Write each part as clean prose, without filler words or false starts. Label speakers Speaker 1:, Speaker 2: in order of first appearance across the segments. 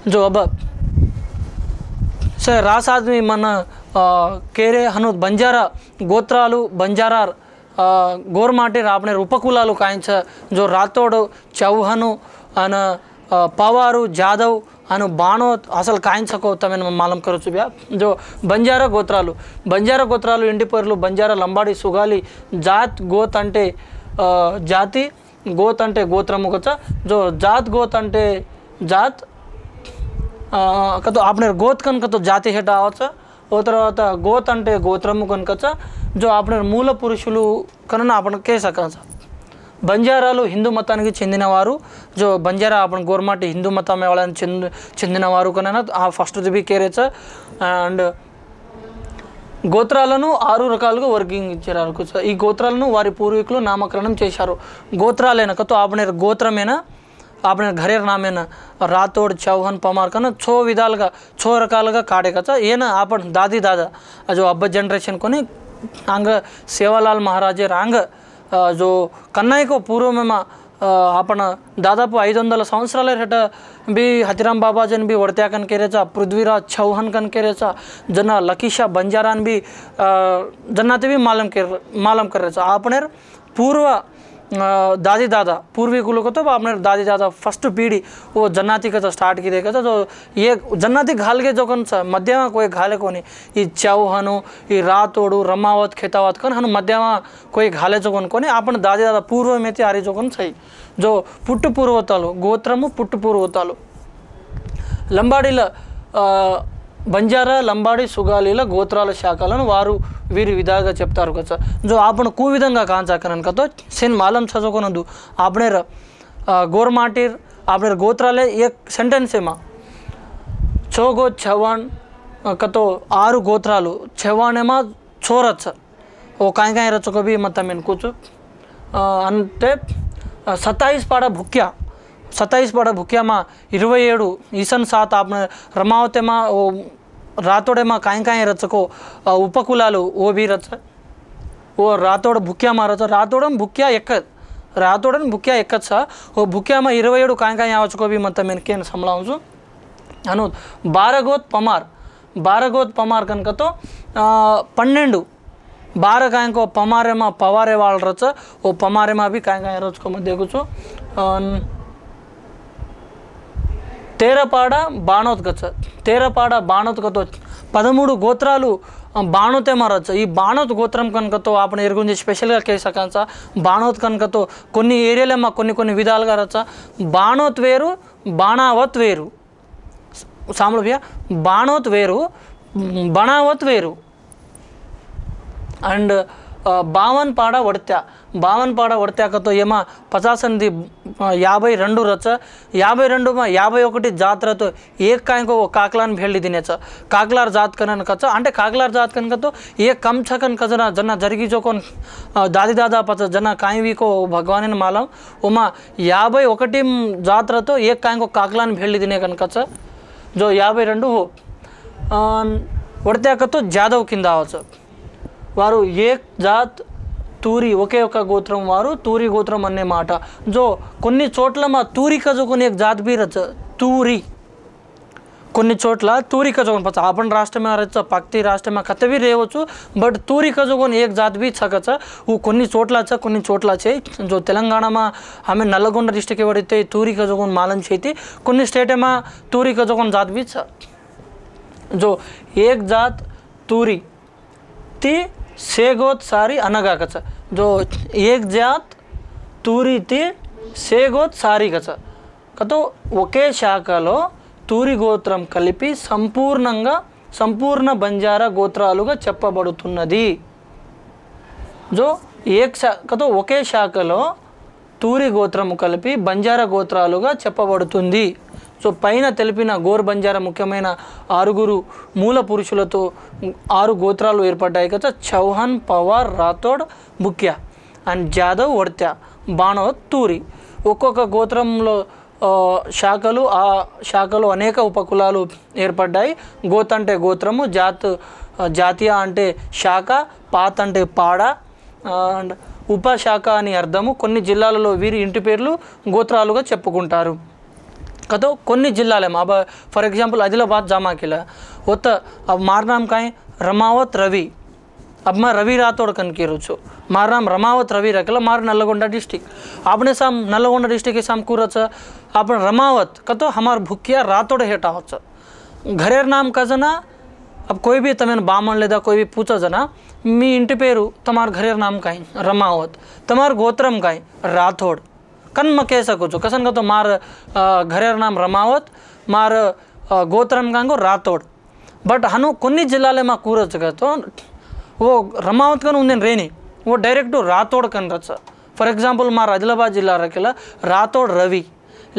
Speaker 1: जो अब सर रास आदमी मन केरे हनु बंजारा गोत्रालु बंजारा गोरमाटे आपणे उपकुलालु कायंच जो रातोड चौहान अन पवारू जादव अनु बाणोत असल कायंचको तमें मालूम करोचु ब्या जो बंजारा गोत्रालु इंडी पेर्लु बंजारा लंबाडी सुगाली जात गोत अंटे जाति गोत अंटे गोत्रमु कच जो जात गोत अंटे जात कतो आपने गोत कन कतो जाति हेट आवच ओ तरवात गोत अंटे गोत्रमु कन कच जो आपने मूल पुरुषुलु कन आपण के सकच బంజారాలు హిందూ మతానికి చెందినవారు जो బంజారా आपण గోర్మాటి హిందూ మతం వాళ్ళని చెందినవారు కన్నా ఆ ఫస్ట్ ది కేరేచ అండ్ గోత్రాలను 6 రకాలుగా వర్గీకరించారు ఈ గోత్రాలను వారి పూర్వీకులు నామకరణం చేశారు గోత్రాలేన కతో आपने గోత్రమేనా आपने घरेर नामेना रातोड चौहान पमार कना 6 విధాలుగా 6 రకాలుగా కాడే కచ ఏన आपण दादी दादा जो अब जनरेशन कोनी अंग सेवालाल महाराजे रांग जो कन्नाई को पूर्व में आपण दादापू 500 संवत्सराल हेट भी हतिराम बाबाजन भी वड़त्या कन केरेचा पृथ्वीराज चौहान कन केरेचा जना लकीशा बंजारान भी जन्नाते भी मालूम करेचा आपने पूर्व दादी दादा पूर्वीकुलों को तो आपने दादी दादा फर्स्ट पीढ़ी वो जन्नाती का स्टार्ट की देखा था तो ये जन्नाती घाल के जो कौन सा मध्य में कोई घाले को नहीं ये चौहानु ये रातोड़ू रमावत खेतावत कन हनु मध्य में कोई घाले जो कौन को नहीं आपने दादी दादा पूर्व में थी आरी जो कौन सही जो पुट्ट पूर्वतालो गोत्रमु पुट्ट पूर्वतालो लंबाड़ी బంజారా లంబాడి సుగాలీల గోత్రాల శాఖలను వారు వీరి విధాగా చెప్తారు కదా जो आपण को विधंगा कांचाकरन कतो सेन मालम छजोकोनदु आपने गोरमाटीर आपने गोत्राले एक सेंटेंस में छोगो छवान कतो 6 गोत्रालु छवाने मा छोरच ओ काय काय रचको भी मत मेन कुछ अंते 27 पाड़ा भुक्या 27 पाड़ा भुक्या में 27 ईसन 7 आपने रमावते में वो रातोड़े में काय काय रचको उपकुलालु वो भी रच वो रातोड़ भुक्या में रच रातोड़न भुक्या एक वो भुक्या में 27 काय काय आवचको भी मत मेन केन समलाउंसु अनु 12 गोत पमार कन तो 12 12 काय को पमारे में पवारे वाल रच वो पमारे में भी काय काय रचको मैं देखु छु 13 पाड़ा बाणोत कच 13 पाड़ा बाणोत कतो 13 गोत्रालु बाणोते मरच ई बाणोत गोत्रम कनकतो आपने एरगुंजी स्पेशल गा के सकांचा बाणोत कनकतो కొన్ని ఏరియాలమ కొన్ని విధాలుగా రచ బాణోత్ వేరు బాణావత్ వేరు సామలు భయ్యా బాణోత్ వేరు బణావత్ వేరు అండ్ 52 पाड़ा वड़त्या का तो येमा 50 दी 52 रच 52 में 51 जात रह तो एक काय को काकलान भेळी दिनेच काकलार जात कनन कच अंटे काकलार जात कन तो एक कम छकन कजना जना जरगी जो कोन दादी दादा पच जना कायवी को भगवान मालम उमा 51 जात रह तो एक काय को काकलान भेळी दिने कन कच जो 52 हो वड़त्या का तो जादव किंद आवच वारू एक जात तूरी ఒకే ఒక గోత్రం వారు తూరి గోత్రం అనే మాట जो కొన్ని చోట్ల మా తూరి కజుకొని एक जात भी रच तूरी కొన్ని చోట్ల तूरी కజుకొని पच आपण राष्ट्र में रच पक्ति राष्ट्र में कते भी रेवचु बट तूरी कजोगोन एक जात भी छकच वो కొన్ని చోట్ల छे जो तेलंगाना में हमें नल्गोंड डिस्ट्रिक्ट वड़ते तूरी कजोगोन मालूम छेती కొన్ని स्टेट में तूरी कजोगोन जात भी छ जो एक जात तूरी ती सेगोत सारी अनगा कच जो एक जात तूरी ती सेगोत सारी कच कतो ఒకే శాఖలో తూరి గోత్రం కలిపి సంపూర్ణ బంజారా గోత్రాలుగా చెప్పబడుతున్నది जो एक కతో ఒకే శాఖలో తూరి గోత్రం కలిపి బంజారా గోత్రాలుగా చెప్పబడుతుంది సో పైన తెలిపిన గోర్ బంజారా ముఖ్యమైన 6 మూల పురుషులతో 6 గోత్రాలు ఏర్పడ్డాయి కదా చౌహాన్ పవార్ రాతోడ్ ముఖ్య అండ్ జాదవ్ వడ్త్యా బాణోత్ తూరి ఒక్కొక్క గోత్రంలో శాఖలు ఆ శాఖలో అనేక ఉపకులాలు ఏర్పడ్డాయి గోత్ అంటే గోత్రము జాతీయ అంటే శాఖ పాత్ అంటే పాడ అండ్ ఉపశాఖ అని అర్థము కొన్ని జిల్లాలలో వీరి ఇంటి పేర్లు గోత్రాలుగా చెప్పుకుంటారు कतो కొన్ని జిల్లాలేమో अब फॉर एग्जांपल आदिलाबाद जामा केला होतं अब मार नाम काय रमावत रवी अब मैं रवि राठौड़ कन के रोचो मार नाम रमावत रवि रखला मार नल्लगोंडा डिस्ट्रिक्ट आपने साम नल्लगोंडा डिस्ट्रिक्ट के साम कुरच आपण रमावत कतो हमार भुकिया राठौड़ हेटा होच घरेर नाम कजना अब कोई भी तमें बामण लेदा कोई भी पूछा जना मी इंटी पेरू तमार घरेर नाम काय रमावत तमार गोत्रम काय राठौड़ कन म कह सको छो कसन का तो मार घरेर नाम रमावत मार गोत्रम कांगो राठौड़ बट हनु కొన్ని జిల్లాలే కూరచ్చు కదా वो रमावत कन उन्हें रेनी वो डायरेक्ट राठौड़ कन रच फॉर एग्जांपल मार आदिलाबाद जिला रखेला राठौड़ रवि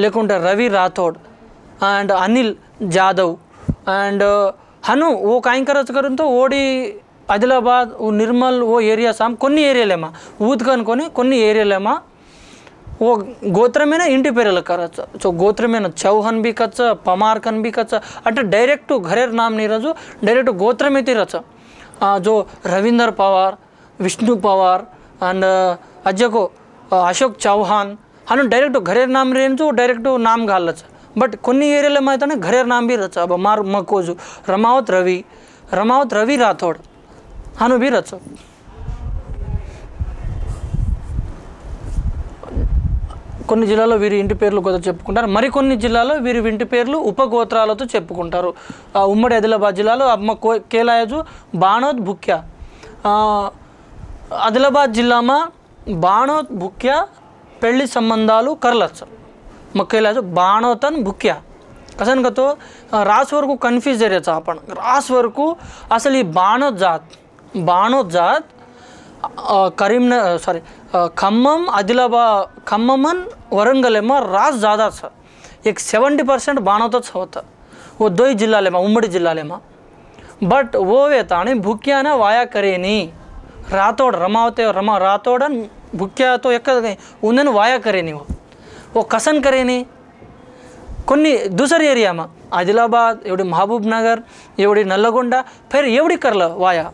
Speaker 1: लेकुंटे रवि राठौड़ एंड अनिल जादव एंड हनु वो काई करच करून तो ओडी आदिलाबाद वो निर्मल वो एरिया साम కొన్ని ఏరియాలేమా ఊద్కన్ కొన్ని ఏరియాలేమా वो गोत्र में ना इंटी पेरल करच सो गोत्र में ना चौहान भी कच पमारकन भी कच अट डायरेक्ट घरेर नाम नहीं रजो डायरेक्ट गोत्र में ती रच जो रविंदर पवार विष्णु पवार एंड अजय को अशोक चौहान हनु डायरेक्ट घरेर नाम रेन जो डायरेक्ट नाम घालच बट కొన్ని ఏరియాలో మాత్రమే घरेर नाम भी रच अब मार मकोजु रमावत रवि राठौड़ हनु भी रच కొన్ని జిల్లాల్లో వీరి ఇంటి పేర్లు కూడా చెప్పుకుంటారు మరికొన్ని జిల్లాల్లో వీరి ఇంటి పేర్లు ఉపగోత్రాలతో చెప్పుకుంటారు ఉమ్మడి ఆదిలాబాద్ జిల్లాలో అమ్మ కేలాయజు బాణోత్ భుక్యా ఆదిలాబాద్ జిల్లాમાં బాణోత్ భుక్యా పెళ్లి సంబంధాలు करलच मग केलायजो बाणोतन भुक्या कसन का तो रासवरकू कन्फ्यूज जरायचं आपण रासवरकू असल ही बाणोत जात खम्मम आदिलाबाद खम्ममन वरंगलेमा रास ज़्यादा छ एक 70% बाणोतच होतं वो दोई जिल्हालेमा उम्मडी जिल्हालेमा बट वो वेताने भुक्याना वाया करेनी राठौड़ रमावते राठौड़न भुक्या तो एक उन्हें वाया करेनी वो कसन करेनी కొన్ని दूसरी एरिया में आदिलाबाद एवढी महबूब नगर एवढी नल्लगोंडा फिर एवढी करलं वाया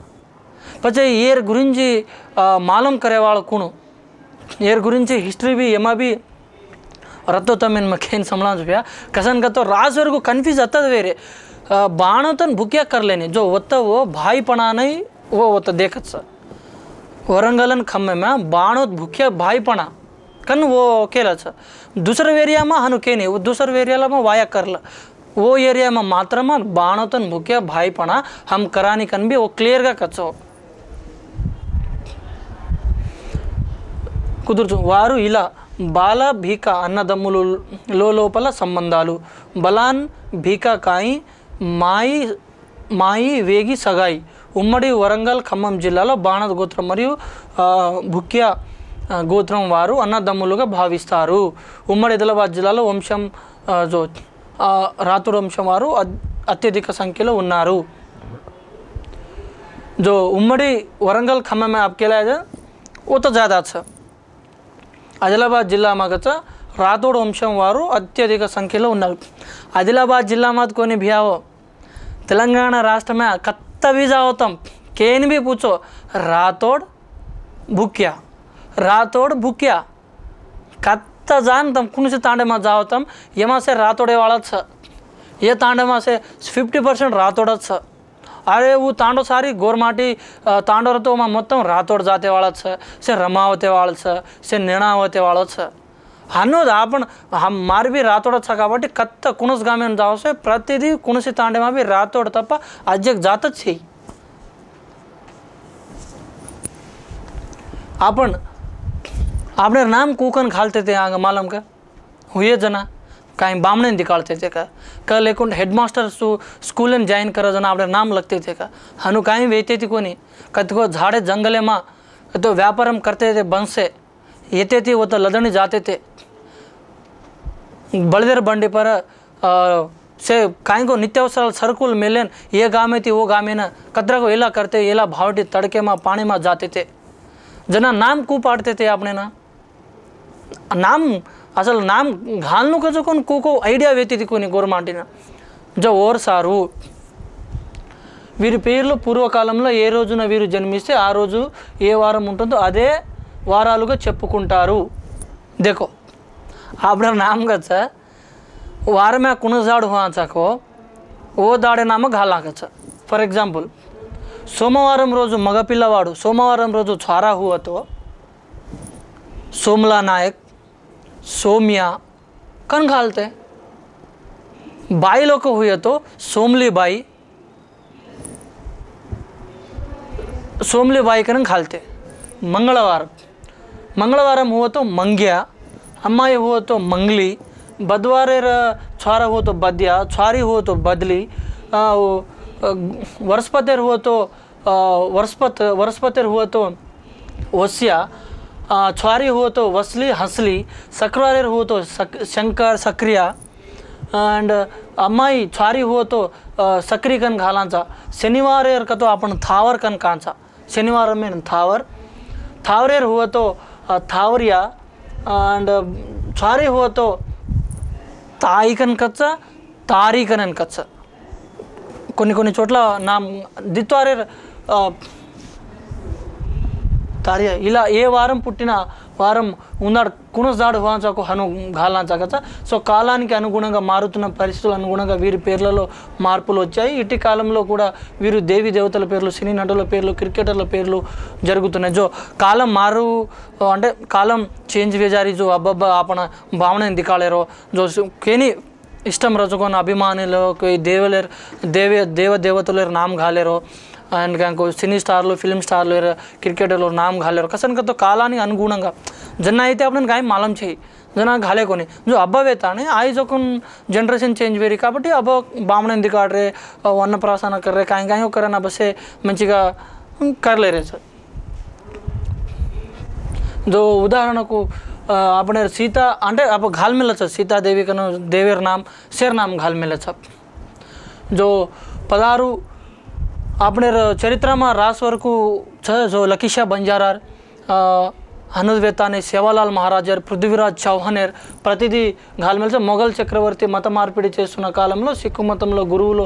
Speaker 1: પછી ఏర్ గురించి మాలం కరేవాళ్ళు కూను ఏర్ గురించి हिस्ट्री भी एमा भी रत्तो तमें मखेन समझ गया कसन का तो राज वर्ग को कन्फ्यूज आता वेरे बाणोतन भुक्या कर लेने जो होता वो भाई पना नहीं वो होता देखत सा वरंगलन खम्मे में बाणोत भुक्या भाई पना कन वो केला छ दूसरे एरिया में हनु के नहीं वो दूसरे एरिया में वाया करला वो एरिया में मात्र में बाणोतन भुक्या भाई पना हम करानी कन भी वो क्लियर का कचो కుదుర్చు వారు ఇలా బాల భీక అన్నదమ్ములు లోపల సంబంధాలు బలాన్ భీక కాయి మాయి వేగి సగాయి ఉమ్మడి వరంగల్ ఖమ్మం జిల్లాలో బాణద్ గోత్రం మరియు భుక్యా గోత్రం వారు అన్నదమ్ములుగా భావిస్తారు ఉమ్మడి ఆదిలాబాద్ జిల్లాలో వంశం जो రాఠౌड़ వంశం వారు అత్యధిక సంఖ్యలో ఉన్నారు जो उम्मडी वरंगल खम्मम में आपके लिए वो तो ज़्यादा अच्छा आदिलाबाद जिला में कच्चा राठौड़ वंशम वारू अत्यधिक संख्यलो उन्नारु आदिलाबाद जिला में कोनी भी आओ तेलंगाना राष्ट्र में कत्त भी जाओ तम केन भी पूछो राठौड़ भुक्या कत्त जान तम कुन से तांडे में जाओ तम यमा से राठौड़े वाला छ ये तांडे में से 50% राठौड़ छ अरे वो तांडो सारी गोरमाटी तांडो तो मोत्तम राठौड़ जाते वाला से रमावते वाला से निर्णावते वाला ಅನ್ನೋದು आपण हम मार भी राठौड़ काबट्टी कत्त कुणस गामे जाओ से प्रतिदी कुणसी तांडे में भी राठौड़ तप अज्जक जातच छे आपण आपने नाम कूकन घालते थे आगे मालूम का हुए जना कहीं बामणे निकालते थे का लेकिन हेडमास्टर स्कूल ज्वाइन करा जना आपने नाम लगते थे का हनु कहीं वेचते थी कोनी कतको झाड़े जंगले में तो व्यापारम करते थे बंस से येते थे वो तो लदनी जाते थे बलदेर बंडी पर से कहीं को नित्यावसर सर्कुल मिलेन ये गाँव में थी वो गाँव में ना कतरा को एला करते एला भावटी तड़के में पानी में जाते थे जना नाम कू पाड़ते थे आपने ना नाम असल नाम घालनु का जो कौन को ఐడియా వేతి कोनी గవర్నమెంట్ जो ఓర్ సారు వీరి పేర్లు పూర్వకాలంలో ఏ రోజున వీరు జన్మిస్తే ఆ రోజు ఏ వారం ఉంటుందో అదే వారాలుగా చెప్పుకుంటారు देखो आपका नाम का వారమే కుణజాడు హోంచాకో ఓ దాడేనామ घालाकच ఫర్ ఎగ్జాంపుల్ సోమవారం రోజు మగపిల్లవాడు సోమవారం రోజు ఛారా హువతో सोमला नायक सोमिया कन घालते बाई लोग हुए तो सोमली बाई कन घालते मंगलवार मंगलवारम हुआ तो मंग्या अम्माई हुआ तो मंगली बुधवार छारा हुआ तो बद्या छारी हुआ तो बदली वर्षपतिर हुआ तो वर्षपतिर हुआ तो वस्या छारी हो तो वसली हंसली सक्रारेर हो तो शंकर सक्रिया एंड अम्माई छारी हो तो सक्री कन घालांचा शनिवारेर का तो आपण थावर कन कांचा शनिवार में थावरेर हुआ तो थावरिया एंड छारी हो तो ताई कन कच्चा तारी कन कच्चा కొన్ని చోట్ల నా దిత్వారేర్ तारिया इला ए वारम पुट्टिन वारम उन्नाडु कुणजाडु वांचाको हनु घालांचाकच सो कालानिकि अनुगुणंगा मारुतुन्न परिस्थिతుల అనుగుణంగా వీరి పేర్లలో మార్పులు వచ్చాయి ఇట్టి కాలంలో కూడా వీరు దేవి దేవతల పేర్లు సినీ నటుల పేర్లు క్రికెటర్ల పేర్లు జరుగుతున్నాయి जो కాలం మారు అంటే కాలం चेंज वे जारी जो अब आपण भावना दिखालेरो जो केनी इष्टम रचकोन अभिमानिलो कोई देव देवतलेर नाम घालेरो एंड को सिनी स्टार्लो फिल्म स्टार्लो क्रिकेटर्लो नाम घालेरो कसन का तो कालानी अनुगुणंगा जना అయితే आपण काय मालूम छे जना घाले कोनी जो अब्बवे ताने आई जो कोन जनरेशन चेंज वेरी కాబట్టి अब बामण दिखाड़ रे वन्नप्राशन कर रे काय काय करना बसे మంచిగా कर ले रे सर जो उदाहरण को अपने सीता అంటే अब घाल मिलच सीता देवी कन देवेर नाम शेर नाम घाल मिलच जो 16 अपने चरित्र में रास वरकू जो लकीशा बंजारार हनुद्वेताने सेवालाल महाराजर पृथ्वीराज चौहानेर प्रतिदि घालमेल मोगल चक्रवर्ती मत मार्पिडी చేస్తున్న కాలంలో సిక్కు మతంలో గురువులు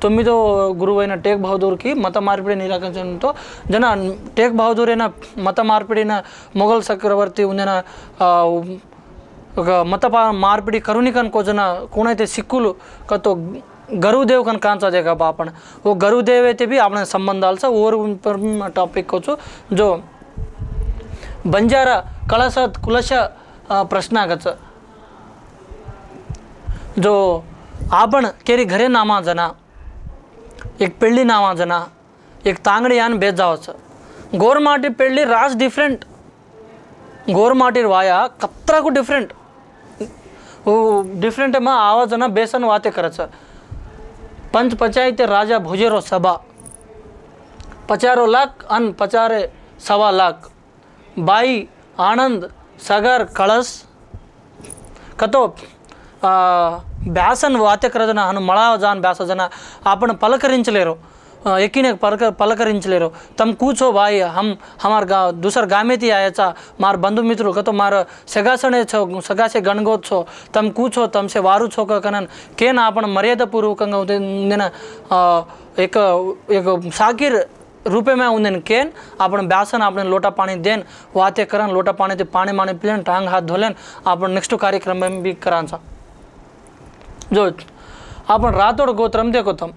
Speaker 1: 9వ గురువైన టేక్ బహదూర్ కి మత మార్పిడి నిరాకరించడంతో జన టేక్ బహదూర్ అయిన మత మార్పిడిన మొఘల్ చక్రవర్తి ఉందన ఒక మత మార్పిడి కరుణికన్ కోజన कोणैते सिक्कुలు कतो गरुदेव कन कांचा जगह बापण वो गरुदेव అయితే भी आपने संबंधाल सा और पर टॉपिक को जो बंजारा कळसत कुलश प्रश्नागच जो आपण केरी घरे नामा जना एक पेळ्ळी नामा जना एक तांगडी यान बेज जावच गोरमाटी पेळ्ळी रास डिफरेंट गोरमाटी वाया कत्रा को डिफरेंट वो डिफरेंट मा आवाज जना बेसन वाते करच पंच पंचायत राजा भोजेरो सभा 50 लाख अन 50 सवा लाख बाई आनंद सगर कळस कतो ब्यासन वाते करजना हनु मळाव जान ब्यास जना आपण पलकरिंचलेरो एकीने पलकरिंचलेरो तम कूचो भाई हम हमार दूसर गामेती आयाचा मार बंधु मित्रों का तो मार सगासणे छो सगासे गणगोत छो तम कूचो तम से वारू छो का कनन केन आपण मर्यादा पूर्वकंगा उदेन एक साकीर रूपे में उदेन केन आपण ब्यासन आपण लोटा पानी देन वाते करन लोटा पानी ते पानी माने पिलेन टांग हाथ धोलेन आपण नेक्स्ट कार्यक्रम में भी करांचा जो आपण रातोड गोत्रम देखो तम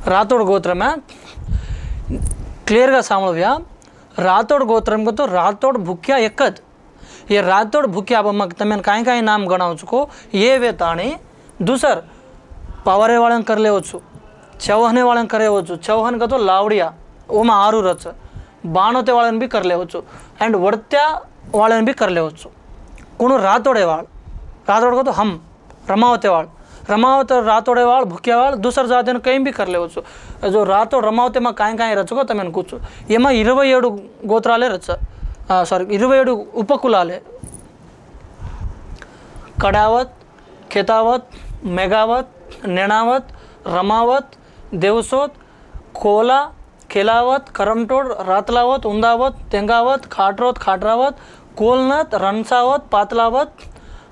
Speaker 1: रातोड गोत्र में क्लियर का सामव्या रातोड गोत्रम को तो रातोड भूक्या एकद ये रातोड भूक्या अब मग तमें काय काय नाम गणाव चुको ये वे ताणी दूसर पवारे वाळन कर लेवचु चौहाने वाळन करेवचु चौहान का तो लावडिया ओमा 6 रच बाणोते वाळन भी कर लेवचु एंड वडत्या वाळन भी कर लेवचु कोणो रातोडे वाळ रातोड को तो हम रमावते वाळ रमावत रातोड़े वाल भूख्या वाल दूसर जाते कहीं भी कर ले जो रातोड़ रमावते में काय काय रचको तमें कूचु ये 27 गोत्राले रच सॉरी 27 उपकुलाले कड़ावत खेतावत मेघावत नेणावत रमावत देवसोत कोला खेलावत करमटोड़ रातलावत उंदावत तेंगावत खाटरोत खाटरावत कोलनत रणसावत पातलावत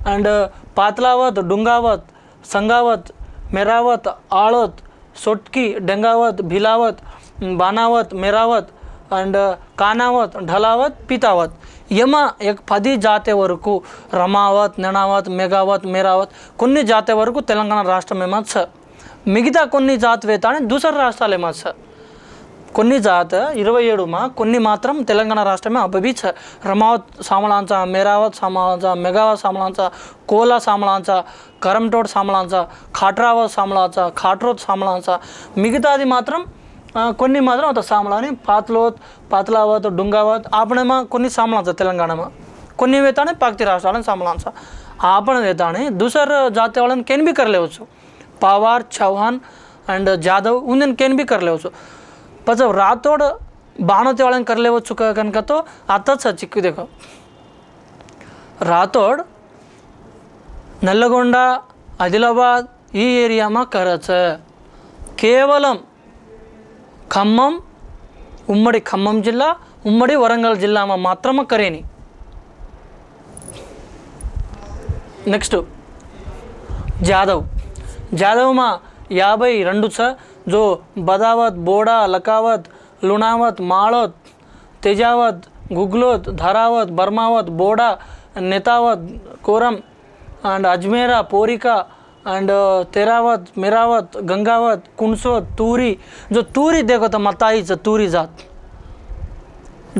Speaker 1: एंड पातलावत डुंगावत संगावत मेरावत आळत सोटकी डंगावत भिलावत बानावत मेरावत एंड कानावत ढलावत पीतावत యమ एक 10 जाते వరకు రమావత్ నెనావత్ మెగావత్ మేరావత్ కొన్ని జాతే వరకు తెలంగాణ రాష్ట్రమేమో छ మిగతా కొన్ని జాతి వేతానే దూసర రాష్ట్రాలేమో छ కొన్ని జాత 27 మా కొన్ని మాత్రం తెలంగాణ రాష్ట్రమే అబ్బి छ రమావత్ సామలాంచ మేరావత్ సామలాంచ మెగావత్ సామలాంచ కోలా సామలాంచ కరంటోడ్ సామలాంచ ఖాట్రావత్ సామలాంచ ఖాట్రోత్ సామలాంచ మిగతాది మాత్రం కొన్ని మాత్రం आता सामलानी पातलोत पातलावत डुंगावत आपण కొన్ని सामलांचा तेलंगाणा కొన్ని वेताने पाकती राष्ट्राला सामलांचा आपण वेताने दुसर जाती वालन केन भी कर लेवचो पवार चौहान एंड जाधव उन्हें केन भी कर लेवचो पच रातोड बाणोते वालन कर लेवचो कनक तो आताच चिक्की देखो रातोड नल्लगोंड आदिलाबाद ఈ ఏరియా में करच కేవలం ఖమ్మం ఉమ్మడి ఖమ్మం జిల్లా ఉమ్మడి వరంగల్ జిల్లాમાં మాత్రమే કરેની नेक्स्ट जाधवમાં 52 છે जो बदावत बोडा लकावत लुणावत माळोत तेजावत गुगलोत धारावत बर्मावत बोडा नेतावत कोरम एंड अजमेरा पोरिका एंड तेरावत मेरावत गंगावत कुणसोत तूरी जो तूरी देखो तो मताईच तूरी जात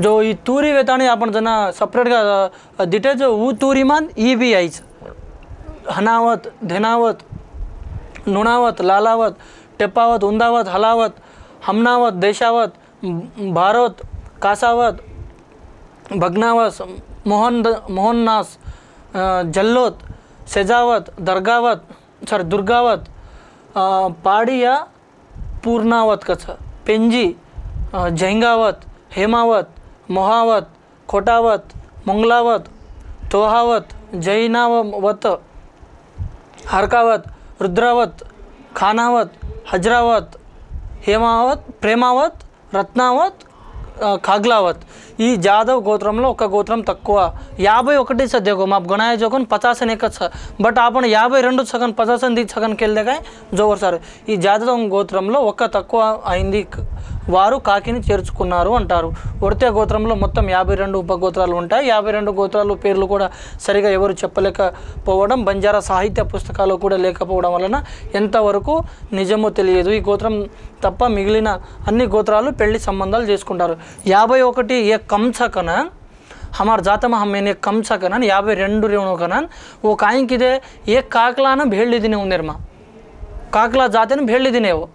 Speaker 1: जो ये तूरी वेतानी आपण जना सेपरेट का दिटे जो वो तूरी मान ये भी आईच हनावत धेनावत नुणावत लालावत टेपावत उंदावत हलावत हमनावत देशावत भारत कासावत भगनावत मोहननास जल्लोत सेजावत दर्गावत सॉरी दुर्गावत पाडिया पूर्णावत कच पेंजी जैंगावत हेमावत मोहावत खोटावत मंगलावत तोहावत जैनावत हरकावत रुद्रावत खानावत हजरावत हेमावत प्रेमावत रत्नावत खाग्लावत ఈ జాదవ్ గోత్రంలో ఒక గోత్రం తక్కువ 51 सध्या माप गणाय जोकन 50 ने एकच बट आपण 52 సగం 50 दी సగం కెల్దగా జోవర్ సార్ ఈ జాదవ్ గోత్రంలో ఒక తక్కువ అయింది వారు కాకిని చేర్చుకున్నారు అంటారు ఒడితే గోత్రంలో మొత్తం 52 ఉపగోత్రాలు ఉంటాయి 52 గోత్రాలు పేర్లు కూడా సరిగా ఎవరు చెప్పలేకపోవడం బంజారా సాహిత్య పుస్తకాల్లో కూడా లేకపోవడం వలన ఎంతవరకు నిజమో తెలియదు ఈ గోత్రం తప్ప మిగిలిన అన్ని గోత్రాలు పెళ్లి సంబంధాలు చేసుకుంటారు 51 ये कम छ कनन हमार जात में हमें कम छ कनन 52 रेवणो कनन वो काई किदे एक काकला न भेळिदिने उंदेर मा काकला जाते न भेळिदिने वो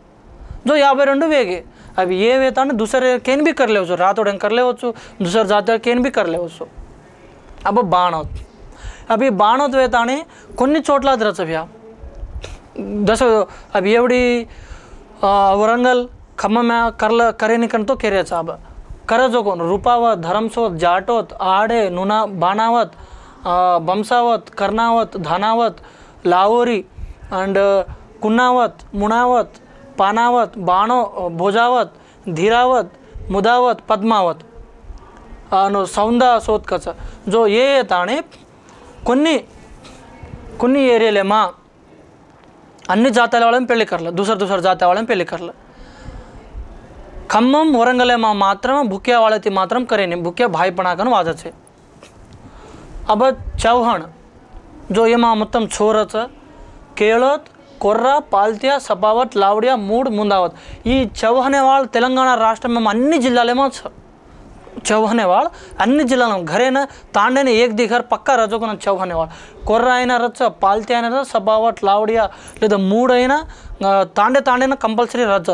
Speaker 1: जो 52 वेगे अब ये वेताने दूसरे केन भी कर लेवचो रातोडन कर लेवचो दूसर जाते केन भी कर लेवचो अब बाणोत अभी बाणोत वेताने కొన్ని చోట్ల ద్రచవ్యా दस अब एवढी वरंगल खम्मा करल करेनिकन तो केरेचा अब करजोकोन रूपावत धरमसोत जाटोत आडे नुना बाणावत बमसावत कर्नावत धानावत लावोरी एंड कुन्नावत मुणावत पानावत बाणो भोजावत धीरावत मुदावत पद्मावत नो सौंदा सोत्कच जो ये ताणे కొన్ని ఏరియాలే మా అన్ని జాతాల వాళ్ళని పెళ్లి करला दूसर जात्या వాళ్ళని పెళ్లి करला खम्मम वरंगल में मात्र भुक्या वाले मात्र करे नहीं भुक्या भाई पणाकन वाजत है अब चौहान जो ये मोत्तम छोरच केळत कोर्रा पाल्त्या सपावत लावडिया मूड मुंदावत ఈ చౌహానేవాళ్ తెలంగాణ రాష్ట్రం అన్ని జిల్లాలేమో चौहानेवाड़ अन्य जिला घरे न तांडे ने एक दिखर पक्का रजो को चौहानेवाड़ कोर्रा అయినా रच पाल्त्या అయినా रच सपावत लावडिया లేదా मूड అయినా तांडे तांडे न कंपल्सरी रच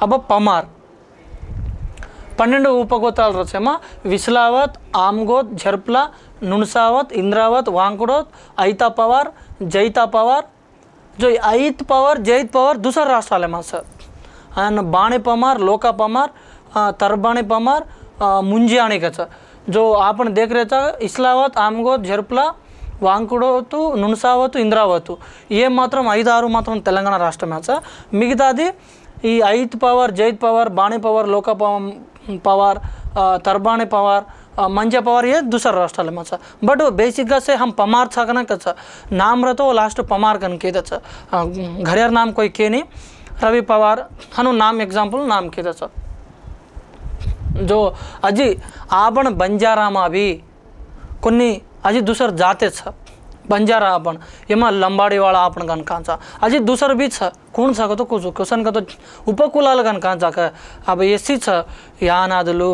Speaker 1: अब पमार 12 उपगोत्राल रचेमा विसलावत आमगोत झरपला नुणसावत इंद्रावत वांकुड़ोत ऐता पवार जैता पवार जो ऐत पवार जैत पवार दूसरा राष्ट्राले मा सर एंड बाणे पमार लोका पमार तरबाणे पमार मुंजियाणी का जो आपण देख रहे था इस्लावत आमगोत झरपला वांकुड़ोतु नुणसावतु इंद्रावतु ये मात्रम 5-6 मात्रम तेलंगाण राष्ट्रमे मिगतादी ఈ ఐత్ పవర్ जैत पवार बाणे पवार लोका पवार तरबाणे पवार मंजा पवार ये दूसरा राष्ट्र में बट बेसिक से हम पमार छकना कच नाम रहो तो लास्ट पमार कन के घरियार नाम कोई के नहीं रवि पवार हनु नाम एग्जाम्पल नाम के जो अजी आपण बंजारामा भी कोनी अजी दूसर जाते छ बंजारा आपण एमा लंबाड़ी वाला आपण कन कांचा अजी दूसर भी छ कोण छ तो कुछ क्वेश्चन का तो उपकुलाल कन कांचा का अब एसी छ यानादलु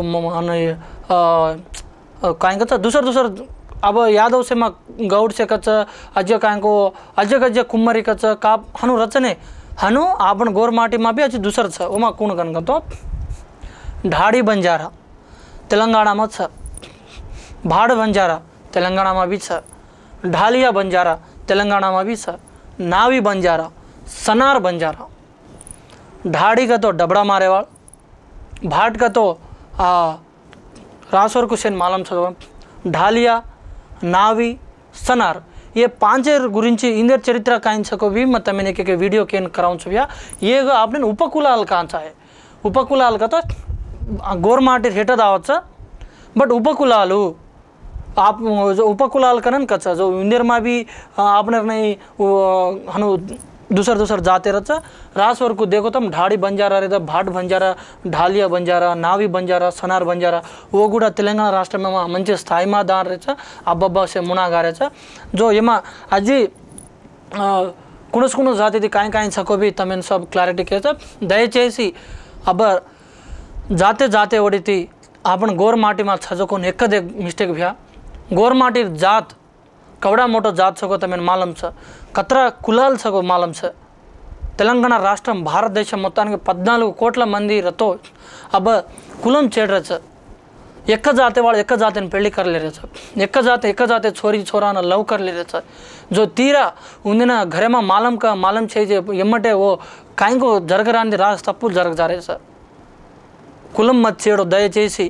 Speaker 1: काय का दूसर दूसर अब यादव से मा गौड से कच अजय काय को अजय गज कुम्मरी कच का हनु रचने हनु आपण गोरमाटी मा भी अजी दूसर छ ओमा कोण कन का तो ढाड़ी बंजारा तेलंगाना में छ भाड़ बंजारा तेलंगाना में भी छ ढालिया बंजारा तेलंगाना में भी छ नावी बंजारा सनार बंजारा ढाड़ी का तो डबड़ा मारेवाड़ भाट का तो रासोर कुशन मालम छ ढालिया नावी सनार ये पांचेर गुरिंची इंदर चरित्र कायिंचको भी मत मैंने के वीडियो केन कराउंच भैया ये आपने उपकुलाल कांचा है उपकुलाल का तो गोरमाटी हेट दावच बट उपकुलालू आप जो उपकुलाल कनन कच जो इंदर में भी आपने नहीं हनु दूसर दूसर जाते रच रासवर को देखो तम ढाड़ी बंजारा रहता भाट बंजारा ढालिया बंजारा नावी बंजारा सनार बंजारा वो गुड़ा तेलंगाना राष्ट्र में मंచి స్థాయి మా దాన్ रहछ अब्बब्बा से मुनागा रहछ जो एमा अजी कुणस कुणस जाति थी काई छको भी तमें सब क्लारिटी के दयचेसी अब जाते जाते ओडी थी आपण गोरमाटी में छजको एक मिस्टेक भैया गोरमाटी जात कवड़ा मोटो जात छको तमें मालूम छ कतरा कुलाल छको मालूम छ तेलंगाना राष्ट्रम भारत देश మొత్తానికి 14 కోట్ల మంది రతో अब कुलम चेड़ रच एक जाते वाले एक जाते पेली कर ले रहे एक जाते छोरी छोरा न लव कर ले रहे जो तीरा उन्दिन घरे में मालम छे एम्मटे वो काई को जरगरानी राज तप्पु जरग जा रहे सर कुलम मत चेड़ो दयचेसी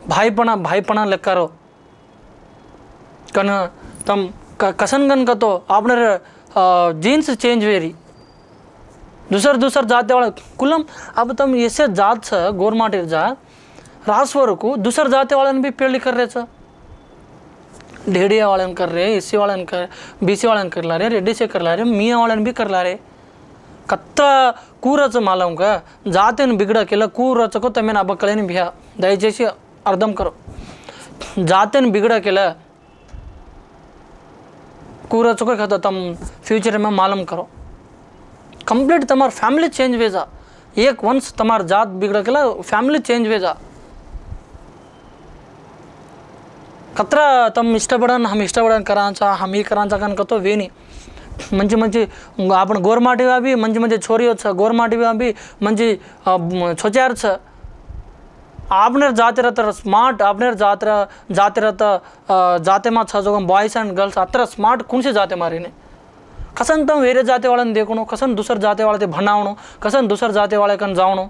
Speaker 1: भाईपणा लेक्कारो कन तम कसनगन का तो आपने जीन्स चेंज वेरी दूसर जाते वाले कुलम अब तम ऐसे जात छ गोरमाटी जात रासवर को दूसर जाते वाले भी पेली कर रहे छ ढेड़िया वाले कर रहे एसी वाले कर बीसी वाले कर ला रहे रेड्डी से कर ला रहे मियाँ वाले भी कर ला रहे कत्ता कूरच मालूम का जाते बिगड़ के कूरच को तमें अब कले भैया दयचेसी अर्थम करो जाते बिगड़ के कूरच को कहता तम फ्यूचर में मालूम करो कंप्लीट तमार फैमिली चेंज वेजा एक वंश तमार जात बिगड़ के फैमिली चेंज वेजा कतरा तम इष्टपड़न हम इष्टपड़न करांचा हम ही करांचा कन तो वेनी मंची मंची आपण गोरमाटी भी मंची मंची छोरी छ गोरमाटी भी मंची छोचार छ आपने जाते रहता स्मार्ट आपने जाते रहता जाते में छ जो बॉयज एंड गर्ल्स अत्र स्मार्ट कौन से जाते मारी ने कसन तम वेरे जाते वाले देखो कसन दूसर जाते वाले भनावणो कसन दूसर जाते वाले कन जावणो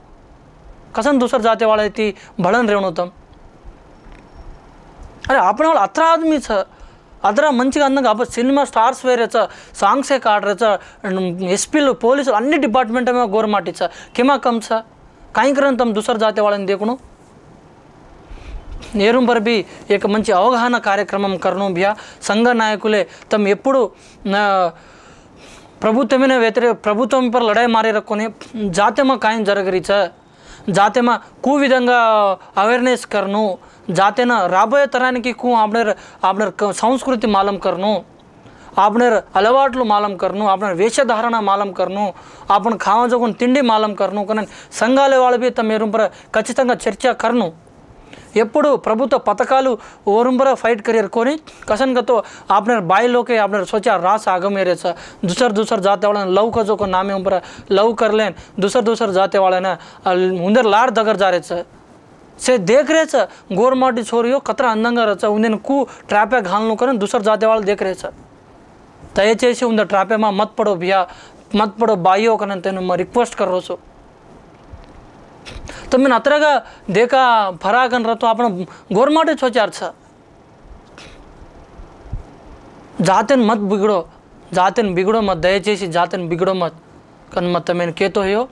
Speaker 1: कसन दूसर जाते वाले थी भड़न रेवणो तम अरे आपने वाला अत्र आदमी छ अदर मंचिगा अंदंगा अब सिनेमा स्टार्स वेरे छ सांग्स काट रहे छ एसपीलू पोलीस अन्नी डिपार्टमेंट में गोरमाटी छ किमा कम छ काई करन तम दूसर जाते वाले देखो नेरुं पर भी एक मंची अवगाहन कार्यक्रम करनो भैया संघ नायकुले तम एप्पुडू ప్రభుత్వమే వ్యతిరేక ప్రభుత్వం पर लड़ाई मारे रखोने जाते में कायम जरगरी छ जाते में कू विधंगा अवेयरनेस करनो जाते ना राबोये तरानिकी कू आपने संस्कृति मालूम करनो आपने अलवाटू मालूम करनो आपने वेशधारण मालूम करनो आपन खावा जोगुन तिंडी मालूम करनो कन संघाले वाले भी तम मेरुं पर खचिతంగా चर्चा करनो ఎప్పుడు ప్రభుత్వ పథకాలు ఓరుంబర फाइट करियर कोनी कसन का तो आपने बाई लोके आपने सोचा रास आग मेरे छ दूसर जाते वाले लव का जो को नामे ऊपर लव कर लेन दूसर जाते वाले ना उंदर लार दगर जा रहे छ से देख रहे छ गोरमाटी छोरियो कतरा अंदंगा रच उन्देन कू ट्रैपे घालनो करन दूसर जाते वाले देख रहे छ दयచేసి उंदर ट्रैपे में मत पड़ो भैया मत पड़ो बाइयो कन तेनु मैं रिक्वेस्ट कर रहो तो मैंने अतरगा देखा फराकन रतो आपण गोरमाटी सोचार छ जातेन मत बिगड़ो मत दयచేసి जातेन बिगड़ो मत कन मत मैंने कहतो हो